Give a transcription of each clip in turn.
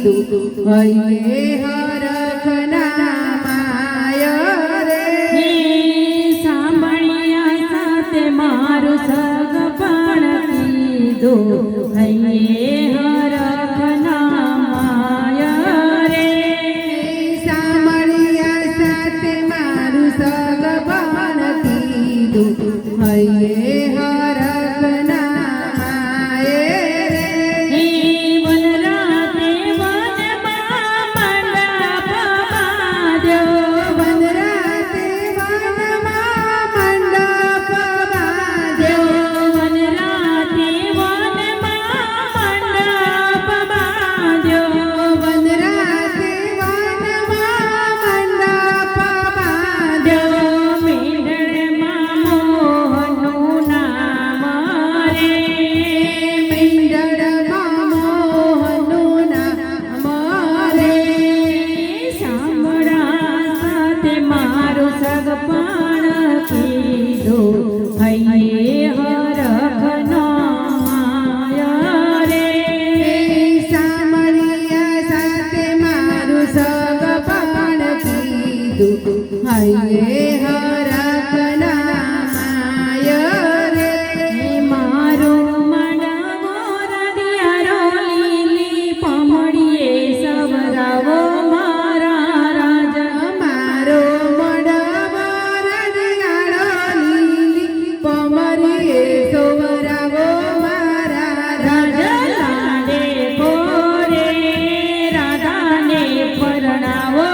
કીધું હૈયે હરખના માય રે સાંભળ્યા સાથે મારું સગપણ કીધું હૈયે હરખના માય રે સાંભળ્યા સાથે મારું સગપણ કીધું હૈયે હૈયે હરખના માય રે મારું મડવો રડિયારો લીલી પમડીએ સવરાવો મારા રાજા મારો મડવો રડિયારો લીલી પમડીએ સવરાવો મારા રાજા લાડે કોરે રાધાને પરણાવો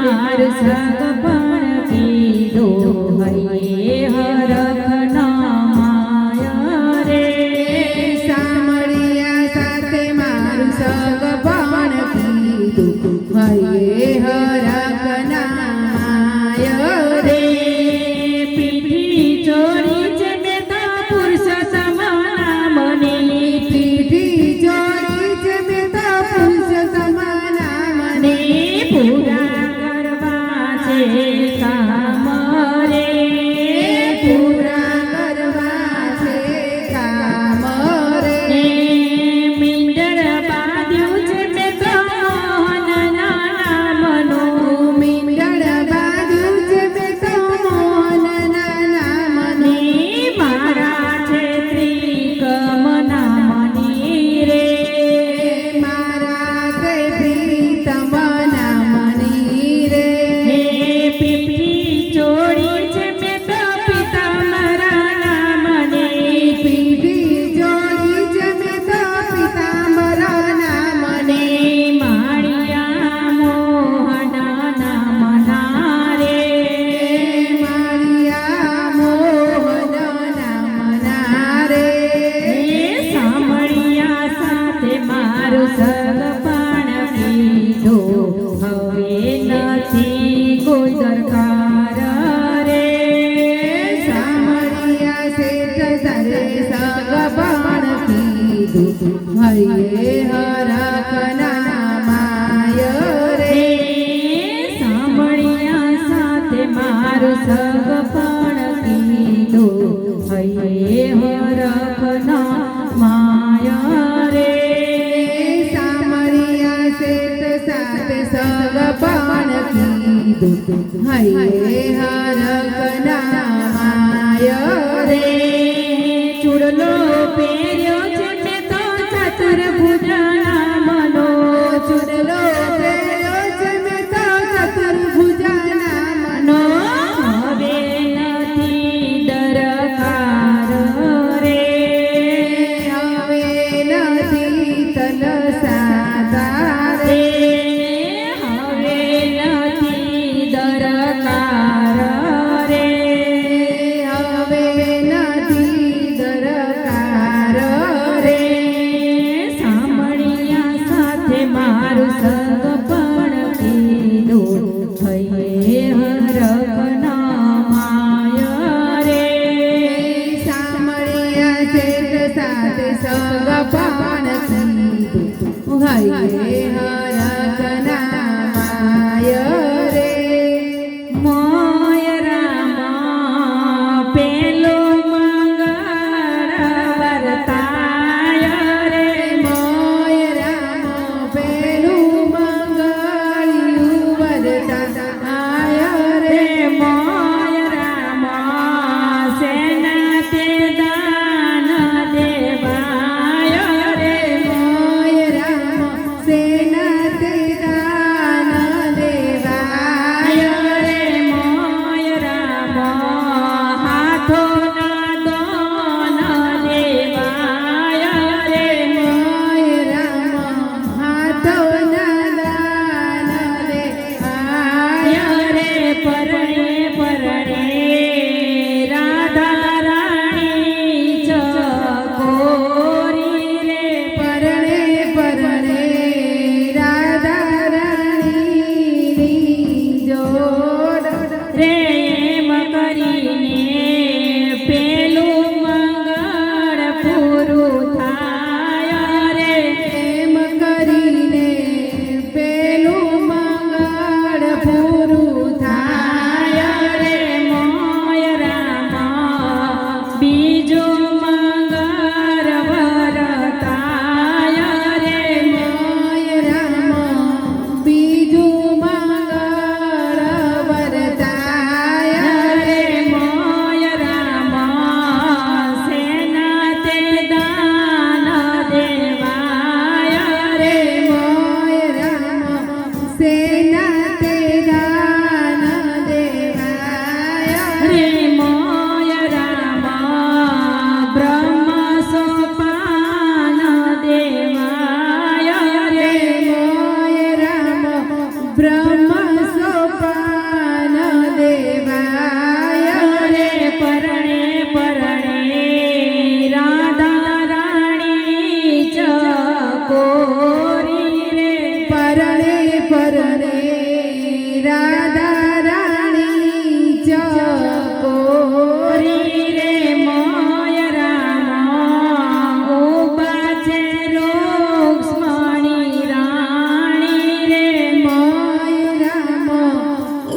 મારું સગપણ કીધું હૈયે હરખના માય રે સાંભળ્યા સાથે મારું સગપણ કીધું હૈયે હરખના માય રે પીઠી ચોરી છે મેં તો પુરુષ સમાના મને પીઠી ચોરી છે મેં તો પુરુષ સમાના મને પૂરા કામ રે પૂરા કરવા છે કામ રે મીંડળ બાંધ્યું છે મેં તો મોહનના નામનું મીંડળ બાંધ્યું છે મેં તો મોહનના નામનું મારા છે ત્રિકમના મની રે મારા તે પ્રીતમના મની રે ચોરી છે મેં તો પિતાંબરા નામને પીઠી ચોરી છે મેં તો પિતાંબરા નામને માળિયા મોહના નામના રે માળિયા મોહન નામના રે સાંભળ્યા સાથે મારું સગપણ કીધું હવે નથી કોઈ દરકાર રે સાંભળ્યા શેઠ સરે સગપણ કીધું હૈયે હરખના માય સંગ પણ કીધું હૈયે હરકના માય રે ચૂડલો પહેર્યો છે મેં તો ચતુર્ભુજના મનો ચૂડલો પહેર્યો છે મેં તો ચતુર્ભુજના મનો હવે નથી દરકાર રે હવે નથી તલસાતા રે હવે નથી દરકાર રે હવે નથી દરકાર રે સાંભળ્યા સાથે મારું સંગ પણ કીધું હૈયે હરકના માય રે સામળિયા શેઠ સાથે સંગ પણ કીધું હૈયે હરકના માય રે મોય રામા પેલો મંગળ વર્તાય રે મોય રામ પેલું મંગળિયું વરતાય રે મોય રામા સેના તે દાન દેવાય રે મોય રામ સેના તે દાન દેવાય રે મોય રામા હાથોના દોન દેવાય રે મોય રામ હાથોના દાન દેવાય રે પરણે પરણે રાધા રાણી ચકોરી રે પરણે પરણે રાધા રાણીની જોડ રે એમ કરીને પેલું મંગળ પૂરું થાય રે એમ કરીને પેલું મંગળ પૂરું થાય રે મોય રામા બીજું મંગળ વરતાય રે મોય રામ બીજું મંગળ વરતાય રે મોય રામા સેના તે દાન દેવાય રે મોય રામ સેના તે દાન દેવાય રે મોય રામા બ્રહ્મ સોપાન દેવાય રે મોય રામ બ્રહ્મ સોપાન દેવાય રે પરણે પરણે રાધા રાણી ચકોરી રે પરણે પરણે રાધા રાણી ચકોરી રે મોય રામા ઉભા છે રૂક્ષ્મણી રાણી રે મોય રામ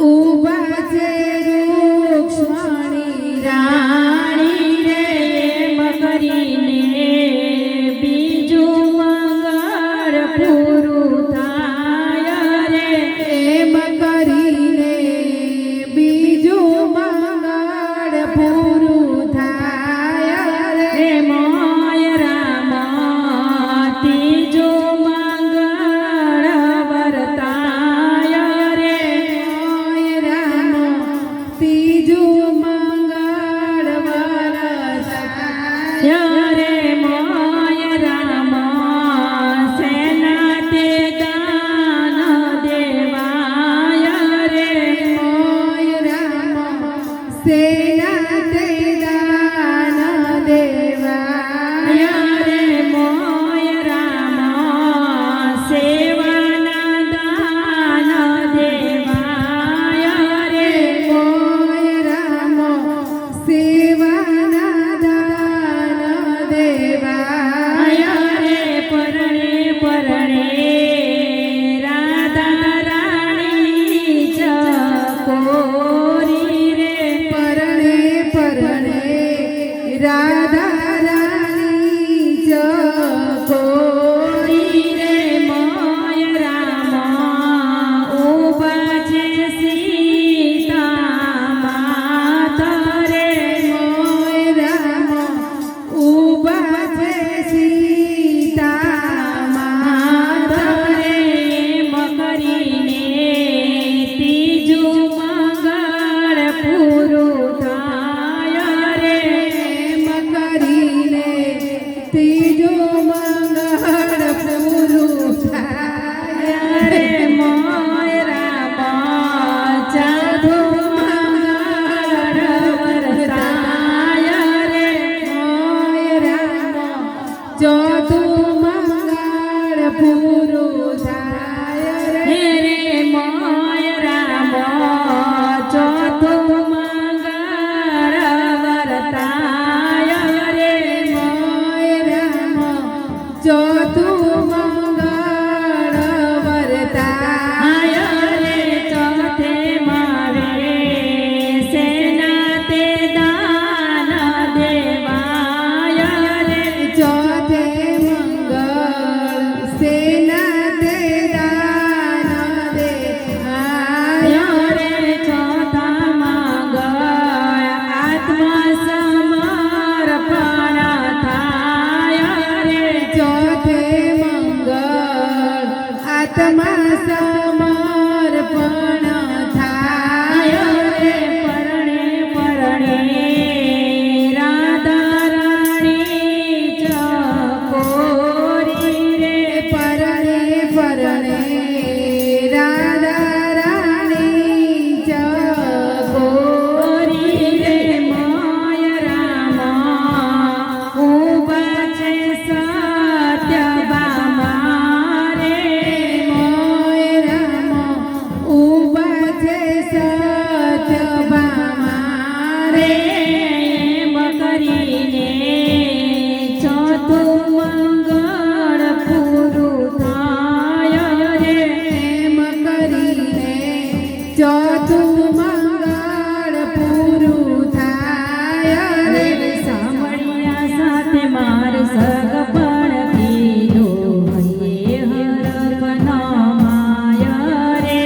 ઉભા છે રૂક્ષ્મણી રાણી રે એમ કરીને બીજું મંગળ પૂરું થાય રે સાતમા સમર્પણ થાય રે પરણે પરણે રાધા રાણી ચકોરી રે પરણે પરણે રાધા રાણી ચકોરી રે માય રામા ઉભા છે સત્યભામા રે મોય રામ ઉભા છે સત્યભામા રે એમ કરીને ચોથું મંગળ પૂરું થાય રે એમ કરીને ચોથું મંગળ પૂરું થાય રે સાંભળ્યા સાથે માર સગપણ કીધું હૈયે હરખનો માય રે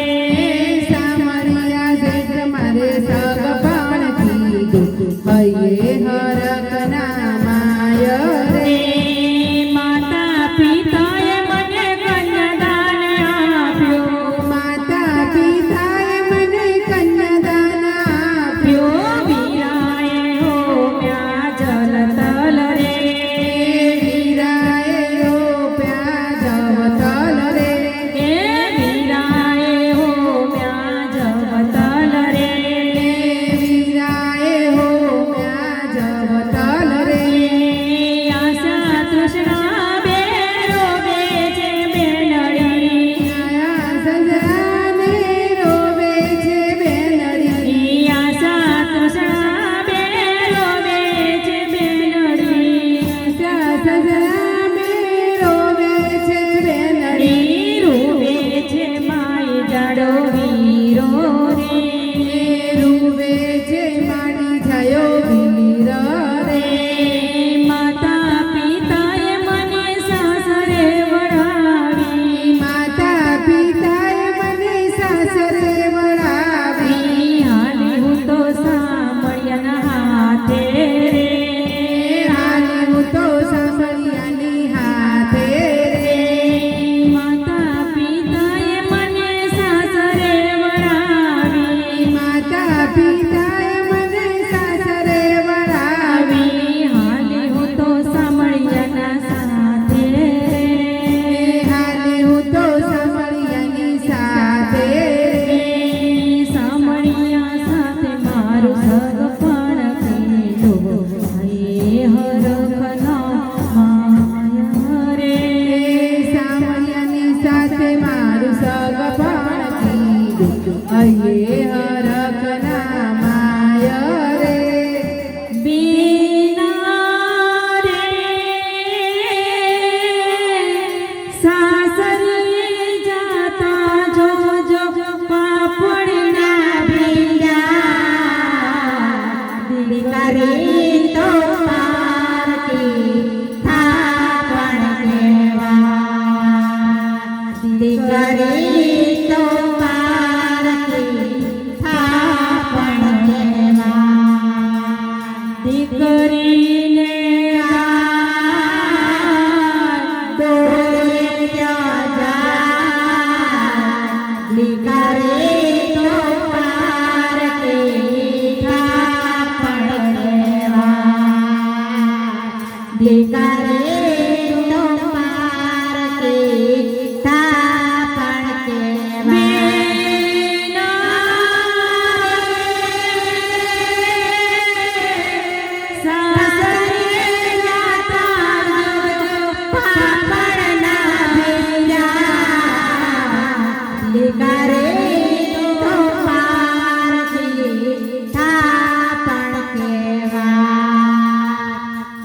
સામળિયા શેઠ મારે સગપણ કીધું હૈયે હરખના માય રે માતા પિતાએ મને કન્યાદાન આપ્યું માતા પિતાએ મને કન્યાદાન આપ્યો વીરાએ હોમ્યા જલતલ રે વીરાએ રોપ્યા જવતલ રે એ વીરાએ હોમ્યા જવતલ રે વીરાએ હોમ્યા જવતલ રે આશા તૃષ્ણા બે રોવે છે બેનડી આયા સજાને રોવે છે બેનડી આશા તૃષ્ણા બે રોવે છે બેનડી આશા સજાને રોવે છે બેનડી રૂવે છે માય જાડો વીરો રે રૂવે છે માડી છાયો વીર રે માતા પિતાએ મને સાસરે વળાવી માતા પિતાએ મને સાસરે વળાવી હાલી હું તો સાંભળ્યાના હાથે રે હાલી હું તો સાંભળ્યાની હાથે રે માતા પિતાએ મને સાસરે વળાવી માતા પિતાએ મને સાસરે વળાવી હાલી હું તો સાંભળ્યાના સાથે રે હાલી હું તો સાંભળ્યાની સાથે રે સાંભળ્યા સાથે મારું સગપણ કીધું હૈયે હરખનો માય રે સામળિયાની સાથે મારું સગપણ કીધું હૈયે હરખના માય રે બીના રે સાસરે જાતા જોજો પાપડના ભીંડા દીકરી તો પારકી થાપણ કેવા દીકરી તો પારકી થાપણ કેવા દીકરીને દોરે ક્યાં જાય દીકરી તો પારકી થાપણ કેવા દીકરી તો પારકી થાપણ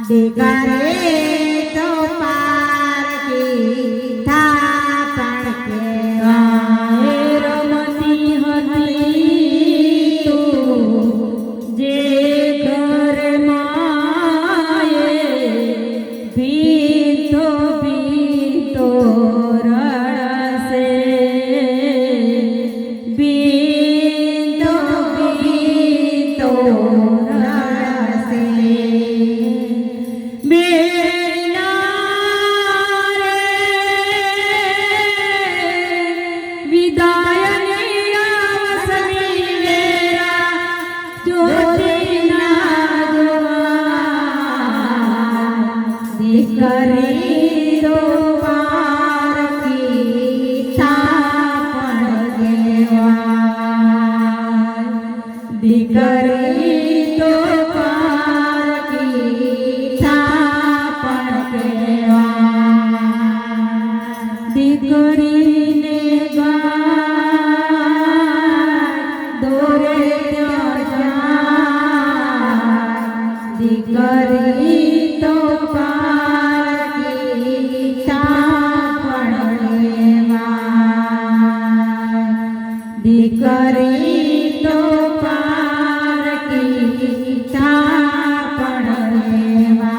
દીકરી તો પારકી થાપણ કેવા રમતી હતી તું જે ઘર માએ ભીતો ભીતો રડશે દીકરી તો પારકી થાપણ કહેવાય. દીકરી તો પારકી થાપણ કહેવાય. દીકરીને ગાય દોરે ત્યાં જાય. દીકરી તો પારકી થાપણ કહેવાય. દીકરી તો પારકી થાપણ કહેવાય.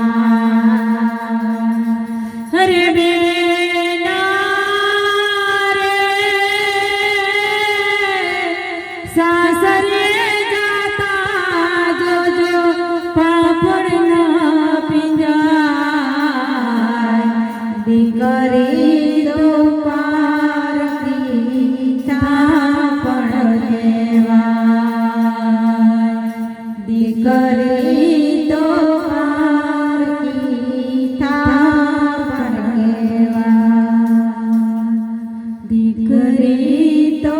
હરે બેના રે સાસરે જાતા જોજો પાપડ ન પીંજાય. દીકરી તો પારકી થાપણ કહેવાય. દીકરી તો પારકી થાપણ કહેવાય. દીકરી તો